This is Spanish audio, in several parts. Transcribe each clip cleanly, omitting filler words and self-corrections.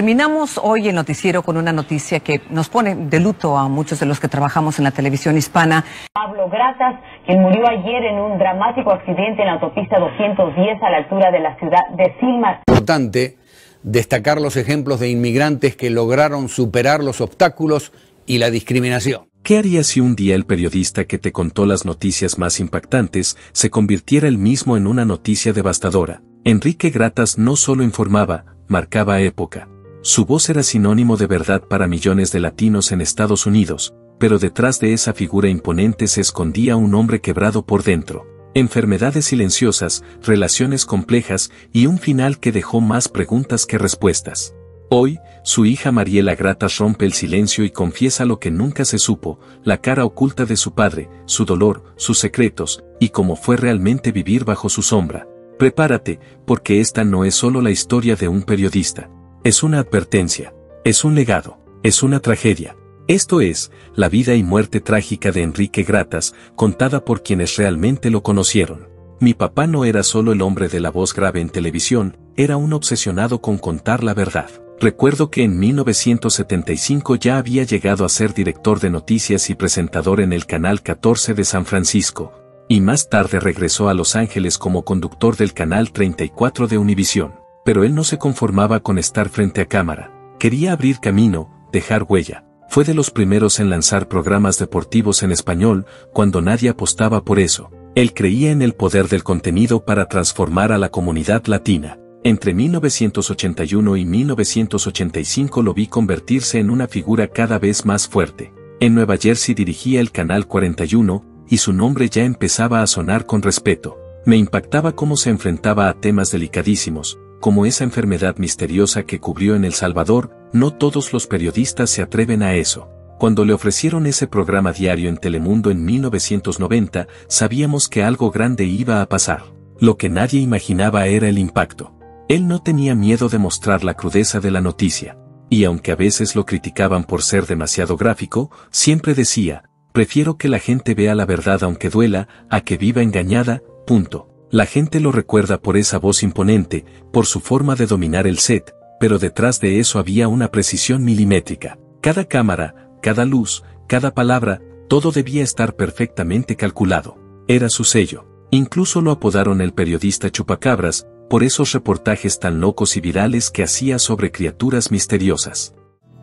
Terminamos hoy el noticiero con una noticia que nos pone de luto a muchos de los que trabajamos en la televisión hispana. Pablo Gratas, quien murió ayer en un dramático accidente en la autopista 210 a la altura de la ciudad de Silmar. Importante destacar los ejemplos de inmigrantes que lograron superar los obstáculos y la discriminación. ¿Qué harías si un día el periodista que te contó las noticias más impactantes se convirtiera él mismo en una noticia devastadora? Enrique Gratas no solo informaba, marcaba época. Su voz era sinónimo de verdad para millones de latinos en Estados Unidos, pero detrás de esa figura imponente se escondía un hombre quebrado por dentro. Enfermedades silenciosas, relaciones complejas y un final que dejó más preguntas que respuestas. Hoy, su hija Mariela Gratas rompe el silencio y confiesa lo que nunca se supo, la cara oculta de su padre, su dolor, sus secretos, y cómo fue realmente vivir bajo su sombra. Prepárate, porque esta no es solo la historia de un periodista. Es una advertencia, es un legado, es una tragedia. Esto es, la vida y muerte trágica de Enrique Gratas, contada por quienes realmente lo conocieron. Mi papá no era solo el hombre de la voz grave en televisión, era un obsesionado con contar la verdad. Recuerdo que en 1975 ya había llegado a ser director de noticias y presentador en el Canal 14 de San Francisco, y más tarde regresó a Los Ángeles como conductor del Canal 34 de Univisión. Pero él no se conformaba con estar frente a cámara. Quería abrir camino, dejar huella. Fue de los primeros en lanzar programas deportivos en español, cuando nadie apostaba por eso. Él creía en el poder del contenido para transformar a la comunidad latina. Entre 1981 y 1985 lo vi convertirse en una figura cada vez más fuerte. En Nueva Jersey dirigía el Canal 41, y su nombre ya empezaba a sonar con respeto. Me impactaba cómo se enfrentaba a temas delicadísimos, como esa enfermedad misteriosa que cubrió en El Salvador. No todos los periodistas se atreven a eso. Cuando le ofrecieron ese programa diario en Telemundo en 1990, sabíamos que algo grande iba a pasar. Lo que nadie imaginaba era el impacto. Él no tenía miedo de mostrar la crudeza de la noticia. Y aunque a veces lo criticaban por ser demasiado gráfico, siempre decía, prefiero que la gente vea la verdad aunque duela, a que viva engañada, punto. La gente lo recuerda por esa voz imponente, por su forma de dominar el set, pero detrás de eso había una precisión milimétrica. Cada cámara, cada luz, cada palabra, todo debía estar perfectamente calculado. Era su sello. Incluso lo apodaron el periodista chupacabras, por esos reportajes tan locos y virales que hacía sobre criaturas misteriosas.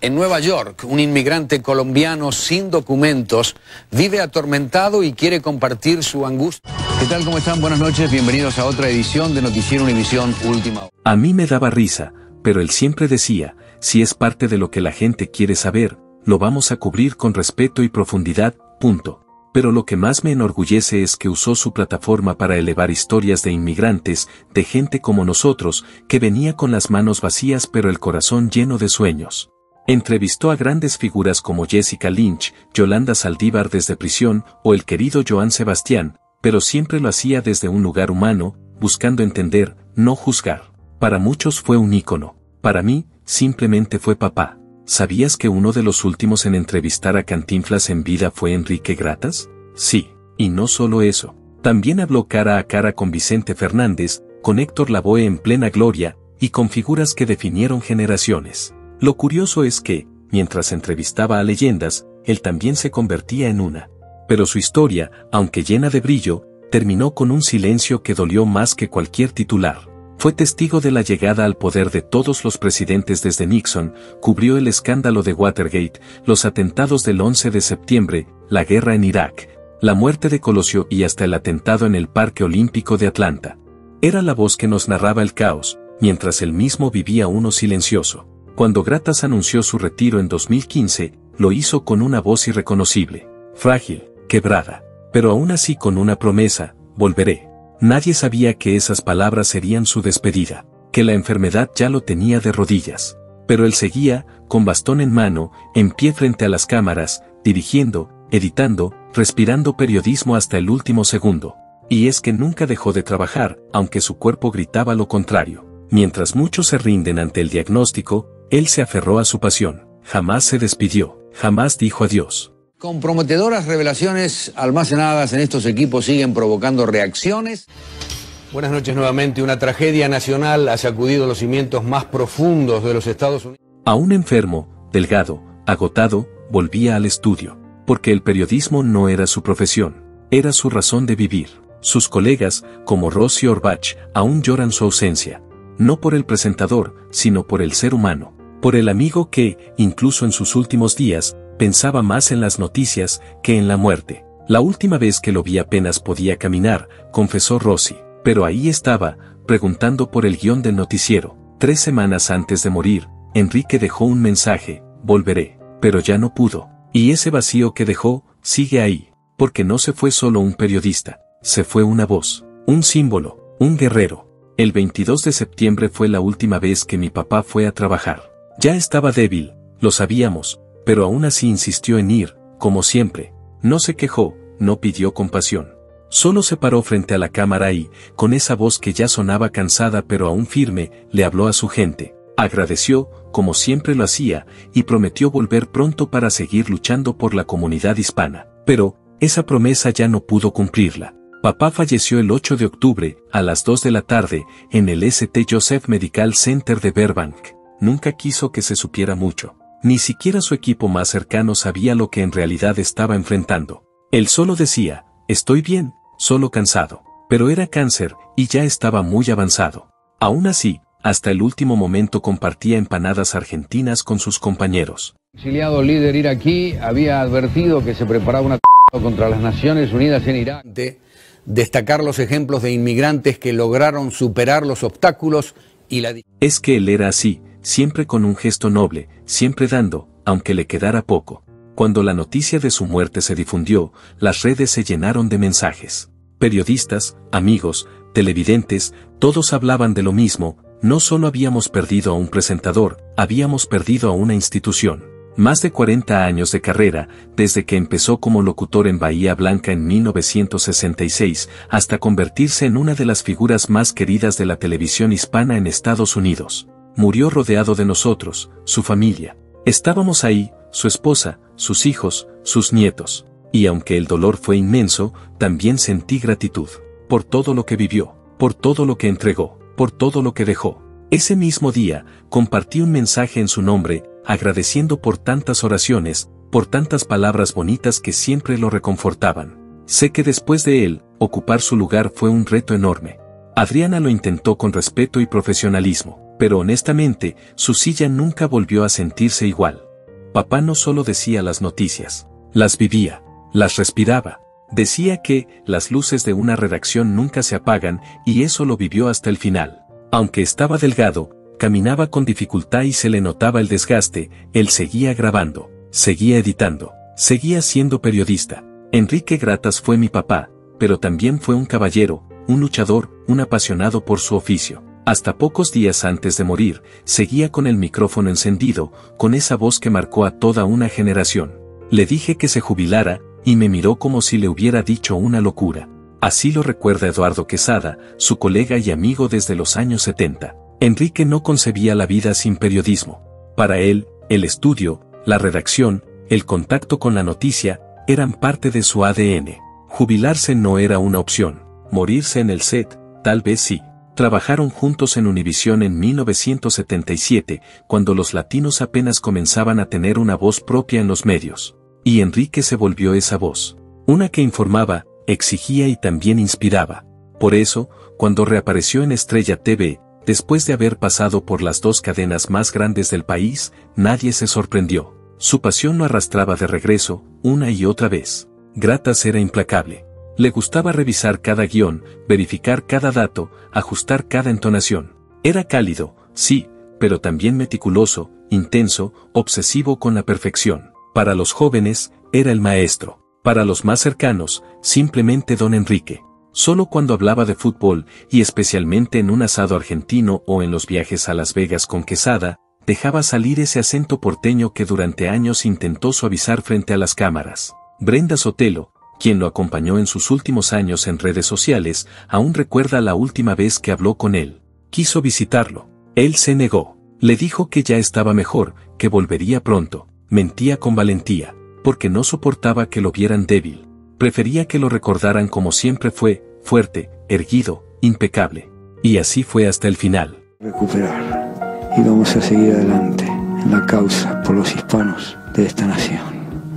En Nueva York, un inmigrante colombiano sin documentos vive atormentado y quiere compartir su angustia. ¿Qué tal? ¿Cómo están? Buenas noches. Bienvenidos a otra edición de Noticiero Univisión Última Hora. A mí me daba risa, pero él siempre decía, si es parte de lo que la gente quiere saber, lo vamos a cubrir con respeto y profundidad, punto. Pero lo que más me enorgullece es que usó su plataforma para elevar historias de inmigrantes, de gente como nosotros, que venía con las manos vacías pero el corazón lleno de sueños. Entrevistó a grandes figuras como Jessica Lynch, Yolanda Saldívar desde prisión o el querido Joan Sebastián, pero siempre lo hacía desde un lugar humano, buscando entender, no juzgar. Para muchos fue un ícono. Para mí, simplemente fue papá. ¿Sabías que uno de los últimos en entrevistar a Cantinflas en vida fue Enrique Gratas? Sí, y no solo eso. También habló cara a cara con Vicente Fernández, con Héctor Lavoe en plena gloria, y con figuras que definieron generaciones. Lo curioso es que, mientras entrevistaba a leyendas, él también se convertía en una. Pero su historia, aunque llena de brillo, terminó con un silencio que dolió más que cualquier titular. Fue testigo de la llegada al poder de todos los presidentes desde Nixon, cubrió el escándalo de Watergate, los atentados del 11 de septiembre, la guerra en Irak, la muerte de Colosio y hasta el atentado en el Parque Olímpico de Atlanta. Era la voz que nos narraba el caos, mientras él mismo vivía uno silencioso. Cuando Gratas anunció su retiro en 2015, lo hizo con una voz irreconocible, frágil, quebrada, pero aún así con una promesa, volveré. Nadie sabía que esas palabras serían su despedida, que la enfermedad ya lo tenía de rodillas. Pero él seguía, con bastón en mano, en pie frente a las cámaras, dirigiendo, editando, respirando periodismo hasta el último segundo. Y es que nunca dejó de trabajar, aunque su cuerpo gritaba lo contrario. Mientras muchos se rinden ante el diagnóstico, él se aferró a su pasión, jamás se despidió, jamás dijo adiós. Comprometedoras revelaciones almacenadas en estos equipos siguen provocando reacciones. Buenas noches nuevamente. Una tragedia nacional ha sacudido los cimientos más profundos de los Estados Unidos. Aún enfermo, delgado, agotado, volvía al estudio, porque el periodismo no era su profesión, era su razón de vivir. Sus colegas, como Rosy Orbach, aún lloran su ausencia, no por el presentador, sino por el ser humano, por el amigo que, incluso en sus últimos días, pensaba más en las noticias que en la muerte. La última vez que lo vi apenas podía caminar, confesó Rosy, pero ahí estaba, preguntando por el guión del noticiero. 3 semanas antes de morir, Enrique dejó un mensaje: volveré, pero ya no pudo. Y ese vacío que dejó, sigue ahí, porque no se fue solo un periodista, se fue una voz, un símbolo, un guerrero. El 22 de septiembre fue la última vez que mi papá fue a trabajar. Ya estaba débil, lo sabíamos, pero aún así insistió en ir, como siempre. No se quejó, no pidió compasión. Solo se paró frente a la cámara y, con esa voz que ya sonaba cansada pero aún firme, le habló a su gente. Agradeció, como siempre lo hacía, y prometió volver pronto para seguir luchando por la comunidad hispana. Pero, esa promesa ya no pudo cumplirla. Papá falleció el 8 de octubre, a las 2 de la tarde, en el St. Joseph Medical Center de Burbank. Nunca quiso que se supiera mucho. Ni siquiera su equipo más cercano sabía lo que en realidad estaba enfrentando. Él solo decía: estoy bien, solo cansado. Pero era cáncer, y ya estaba muy avanzado. Aún así, hasta el último momento compartía empanadas argentinas con sus compañeros. El exiliado líder iraquí había advertido que se preparaba una contra las Naciones Unidas en Irak. Destacar los ejemplos de inmigrantes que lograron superar los obstáculos y la... Es que él era así, siempre con un gesto noble, siempre dando, aunque le quedara poco. Cuando la noticia de su muerte se difundió, las redes se llenaron de mensajes. Periodistas, amigos, televidentes, todos hablaban de lo mismo. No solo habíamos perdido a un presentador, habíamos perdido a una institución. Más de 40 años de carrera, desde que empezó como locutor en Bahía Blanca en 1966, hasta convertirse en una de las figuras más queridas de la televisión hispana en Estados Unidos. Murió rodeado de nosotros, su familia. Estábamos ahí, su esposa, sus hijos, sus nietos. Y aunque el dolor fue inmenso, también sentí gratitud. Por todo lo que vivió, por todo lo que entregó, por todo lo que dejó. Ese mismo día, compartí un mensaje en su nombre, agradeciendo por tantas oraciones, por tantas palabras bonitas que siempre lo reconfortaban. Sé que después de él, ocupar su lugar fue un reto enorme. Adriana lo intentó con respeto y profesionalismo, pero honestamente, su silla nunca volvió a sentirse igual. Papá no solo decía las noticias, las vivía, las respiraba. Decía que las luces de una redacción nunca se apagan, y eso lo vivió hasta el final. Aunque estaba delgado, caminaba con dificultad y se le notaba el desgaste, él seguía grabando, seguía editando, seguía siendo periodista. Enrique Gratas fue mi papá, pero también fue un caballero, un luchador, un apasionado por su oficio. Hasta pocos días antes de morir, seguía con el micrófono encendido, con esa voz que marcó a toda una generación. Le dije que se jubilara, y me miró como si le hubiera dicho una locura. Así lo recuerda Eduardo Quesada, su colega y amigo desde los años 70. Enrique no concebía la vida sin periodismo. Para él, el estudio, la redacción, el contacto con la noticia, eran parte de su ADN. Jubilarse no era una opción. Morirse en el set, tal vez sí. Trabajaron juntos en Univisión en 1977, cuando los latinos apenas comenzaban a tener una voz propia en los medios. Y Enrique se volvió esa voz. Una que informaba, exigía y también inspiraba. Por eso, cuando reapareció en Estrella TV, después de haber pasado por las 2 cadenas más grandes del país, nadie se sorprendió. Su pasión lo arrastraba de regreso, una y otra vez. Gratas era implacable. Le gustaba revisar cada guión, verificar cada dato, ajustar cada entonación. Era cálido, sí, pero también meticuloso, intenso, obsesivo con la perfección. Para los jóvenes, era el maestro. Para los más cercanos, simplemente Don Enrique. Solo cuando hablaba de fútbol, y especialmente en un asado argentino o en los viajes a Las Vegas con Quesada, dejaba salir ese acento porteño que durante años intentó suavizar frente a las cámaras. Brenda Sotelo, quien lo acompañó en sus últimos años en redes sociales, aún recuerda la última vez que habló con él. Quiso visitarlo. Él se negó. Le dijo que ya estaba mejor, que volvería pronto. Mentía con valentía, porque no soportaba que lo vieran débil. Prefería que lo recordaran como siempre fue, fuerte, erguido, impecable. Y así fue hasta el final. Recuperar. Y vamos a seguir adelante. la causa por los hispanos de esta nación.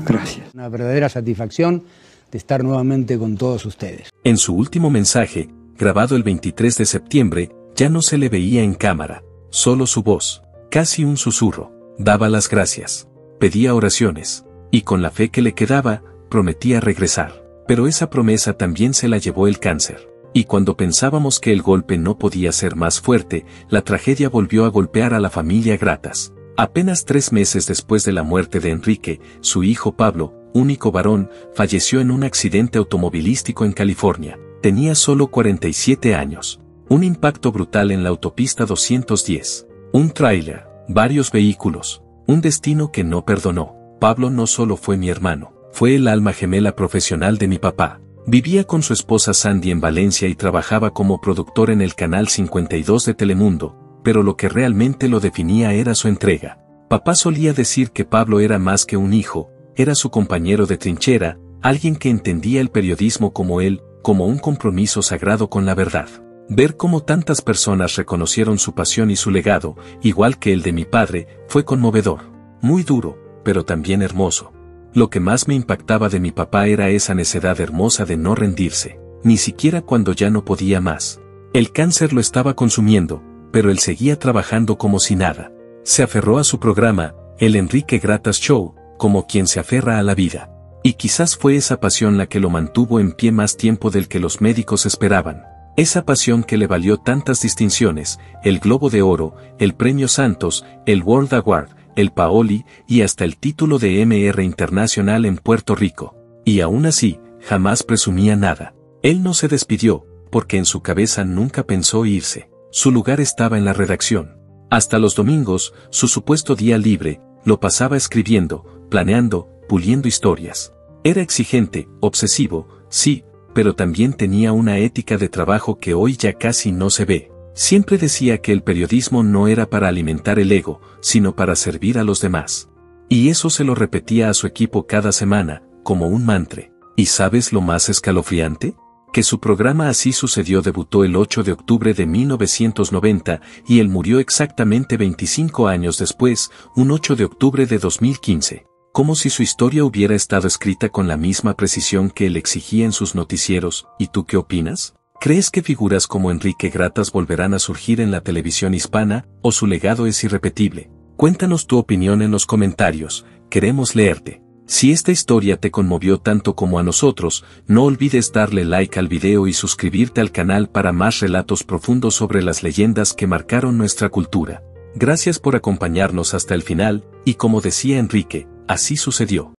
Gracias. Una verdadera satisfacción de estar nuevamente con todos ustedes. En su último mensaje, grabado el 23 de septiembre, ya no se le veía en cámara, solo su voz, casi un susurro. Daba las gracias, pedía oraciones, y con la fe que le quedaba, prometía regresar. Pero esa promesa también se la llevó el cáncer. Y cuando pensábamos que el golpe no podía ser más fuerte, la tragedia volvió a golpear a la familia Gratas. Apenas 3 meses después de la muerte de Enrique, su hijo Pablo, único varón, falleció en un accidente automovilístico en California. Tenía solo 47 años. Un impacto brutal en la autopista 210. Un tráiler, varios vehículos, un destino que no perdonó. Pablo no solo fue mi hermano, fue el alma gemela profesional de mi papá. Vivía con su esposa Sandy en Valencia y trabajaba como productor en el Canal 52 de Telemundo, pero lo que realmente lo definía era su entrega. Papá solía decir que Pablo era más que un hijo, era su compañero de trinchera, alguien que entendía el periodismo como él, como un compromiso sagrado con la verdad. Ver cómo tantas personas reconocieron su pasión y su legado, igual que el de mi padre, fue conmovedor. Muy duro, pero también hermoso. Lo que más me impactaba de mi papá era esa necedad hermosa de no rendirse, ni siquiera cuando ya no podía más. El cáncer lo estaba consumiendo, pero él seguía trabajando como si nada. Se aferró a su programa, el Enrique Gratas Show, como quien se aferra a la vida. Y quizás fue esa pasión la que lo mantuvo en pie más tiempo del que los médicos esperaban. Esa pasión que le valió tantas distinciones, el Globo de Oro, el Premio Santos, el World Award, el Paoli y hasta el título de MR Internacional en Puerto Rico. Y aún así, jamás presumía nada. Él no se despidió, porque en su cabeza nunca pensó irse. Su lugar estaba en la redacción. Hasta los domingos, su supuesto día libre, lo pasaba escribiendo, planeando, puliendo historias. Era exigente, obsesivo, sí, pero también tenía una ética de trabajo que hoy ya casi no se ve. Siempre decía que el periodismo no era para alimentar el ego, sino para servir a los demás. Y eso se lo repetía a su equipo cada semana, como un mantra. ¿Y sabes lo más escalofriante? Que su programa Así Sucedió debutó el 8 de octubre de 1990 y él murió exactamente 25 años después, un 8 de octubre de 2015. Como si su historia hubiera estado escrita con la misma precisión que él exigía en sus noticieros. ¿Y tú qué opinas? ¿Crees que figuras como Enrique Gratas volverán a surgir en la televisión hispana, o su legado es irrepetible? Cuéntanos tu opinión en los comentarios, queremos leerte. Si esta historia te conmovió tanto como a nosotros, no olvides darle like al video y suscribirte al canal para más relatos profundos sobre las leyendas que marcaron nuestra cultura. Gracias por acompañarnos hasta el final, y como decía Enrique, así sucedió.